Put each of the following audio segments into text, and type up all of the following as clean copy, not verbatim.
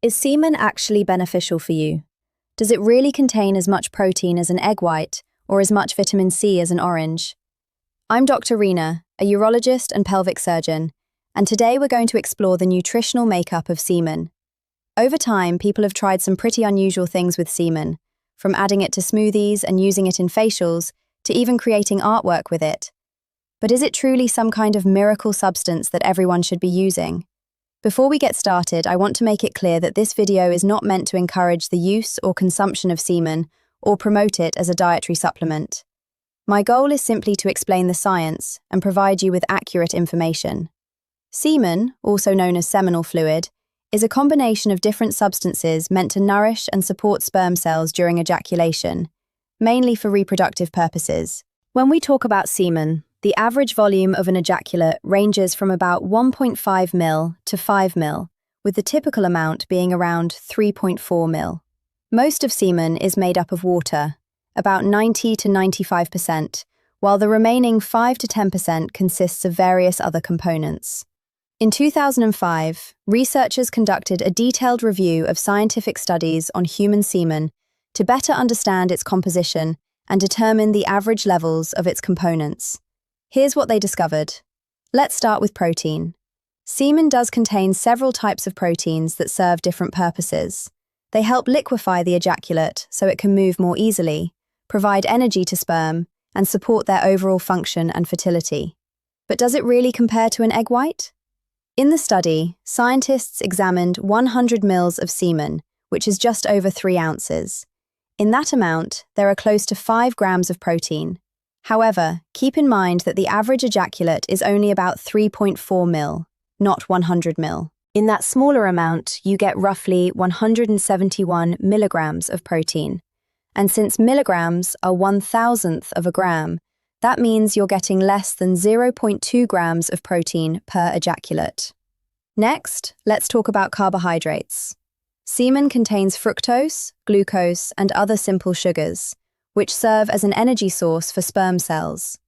Is semen actually beneficial for you? Does it really contain as much protein as an egg white or as much vitamin C as an orange? I'm Dr. Rena, a urologist and pelvic surgeon, and today we're going to explore the nutritional makeup of semen. Over time, people have tried some pretty unusual things with semen, from adding it to smoothies and using it in facials to even creating artwork with it. But is it truly some kind of miracle substance that everyone should be using? Before we get started, I want to make it clear that this video is not meant to encourage the use or consumption of semen or promote it as a dietary supplement. My goal is simply to explain the science and provide you with accurate information. Semen, also known as seminal fluid, is a combination of different substances meant to nourish and support sperm cells during ejaculation, mainly for reproductive purposes. When we talk about semen, the average volume of an ejaculate ranges from about 1.5 ml to 5 ml, with the typical amount being around 3.4 ml. Most of semen is made up of water, about 90 to 95%, while the remaining 5 to 10% consists of various other components. In 2005, researchers conducted a detailed review of scientific studies on human semen to better understand its composition and determine the average levels of its components. Here's what they discovered. Let's start with protein. Semen does contain several types of proteins that serve different purposes. They help liquefy the ejaculate so it can move more easily, provide energy to sperm, and support their overall function and fertility. But does it really compare to an egg white? In the study, scientists examined 100 ml of semen, which is just over 3 ounces. In that amount, there are close to 5 grams of protein. However, keep in mind that the average ejaculate is only about 3.4 ml, not 100 ml. In that smaller amount, you get roughly 171 milligrams of protein. And since milligrams are 1,000th of a gram, that means you're getting less than 0.2 grams of protein per ejaculate. Next, let's talk about carbohydrates. Semen contains fructose, glucose, and other simple sugars, which serve as an energy source for sperm cells.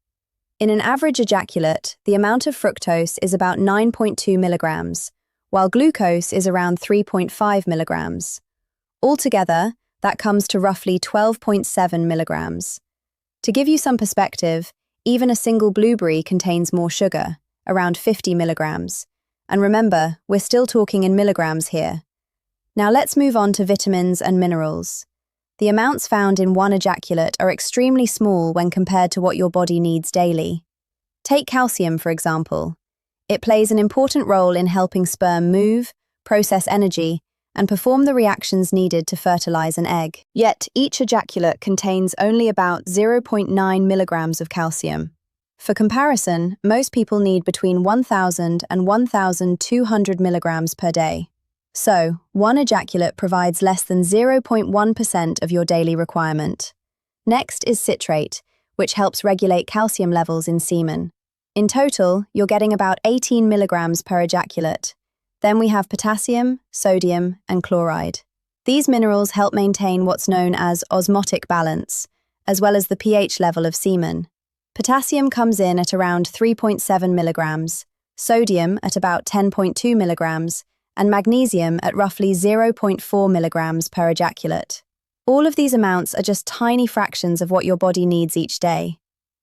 In an average ejaculate, the amount of fructose is about 9.2 milligrams, while glucose is around 3.5 milligrams. Altogether, that comes to roughly 12.7 milligrams. To give you some perspective, even a single blueberry contains more sugar, around 50 milligrams. And remember, we're still talking in milligrams here. Now let's move on to vitamins and minerals. The amounts found in one ejaculate are extremely small when compared to what your body needs daily. Take calcium, for example. It plays an important role in helping sperm move, process energy, and perform the reactions needed to fertilize an egg. Yet, each ejaculate contains only about 0.9 milligrams of calcium. For comparison, most people need between 1,000 and 1,200 milligrams per day. So, one ejaculate provides less than 0.1% of your daily requirement. Next is citrate, which helps regulate calcium levels in semen. In total, you're getting about 18 milligrams per ejaculate. Then we have potassium, sodium, and chloride. These minerals help maintain what's known as osmotic balance, as well as the pH level of semen. Potassium comes in at around 3.7 milligrams, sodium at about 10.2 milligrams, and magnesium at roughly 0.4 milligrams per ejaculate. All of these amounts are just tiny fractions of what your body needs each day.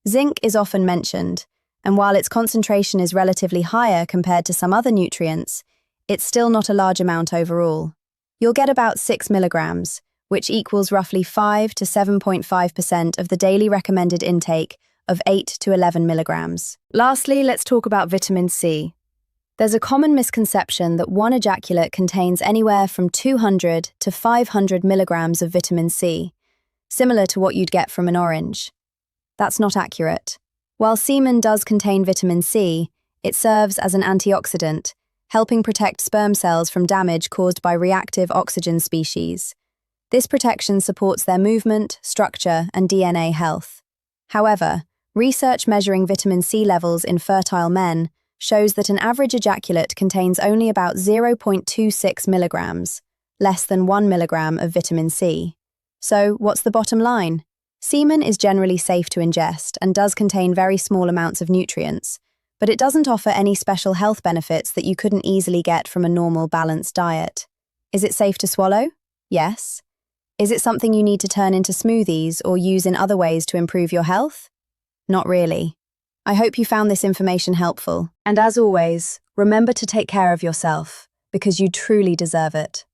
Zinc is often mentioned, and while its concentration is relatively higher compared to some other nutrients, it's still not a large amount overall. You'll get about 6 milligrams, which equals roughly 5 to 7.5% of the daily recommended intake of 8 to 11 milligrams. Lastly, let's talk about vitamin C. There's a common misconception that one ejaculate contains anywhere from 200 to 500 milligrams of vitamin C, similar to what you'd get from an orange. That's not accurate. While semen does contain vitamin C, it serves as an antioxidant, helping protect sperm cells from damage caused by reactive oxygen species. This protection supports their movement, structure, and DNA health. However, research measuring vitamin C levels in fertile men shows that an average ejaculate contains only about 0.26 milligrams, less than 1 milligram of vitamin C. So, what's the bottom line? Semen is generally safe to ingest and does contain very small amounts of nutrients, but it doesn't offer any special health benefits that you couldn't easily get from a normal, balanced diet. Is it safe to swallow? Yes. Is it something you need to turn into smoothies or use in other ways to improve your health? Not really. I hope you found this information helpful. And as always, remember to take care of yourself, because you truly deserve it.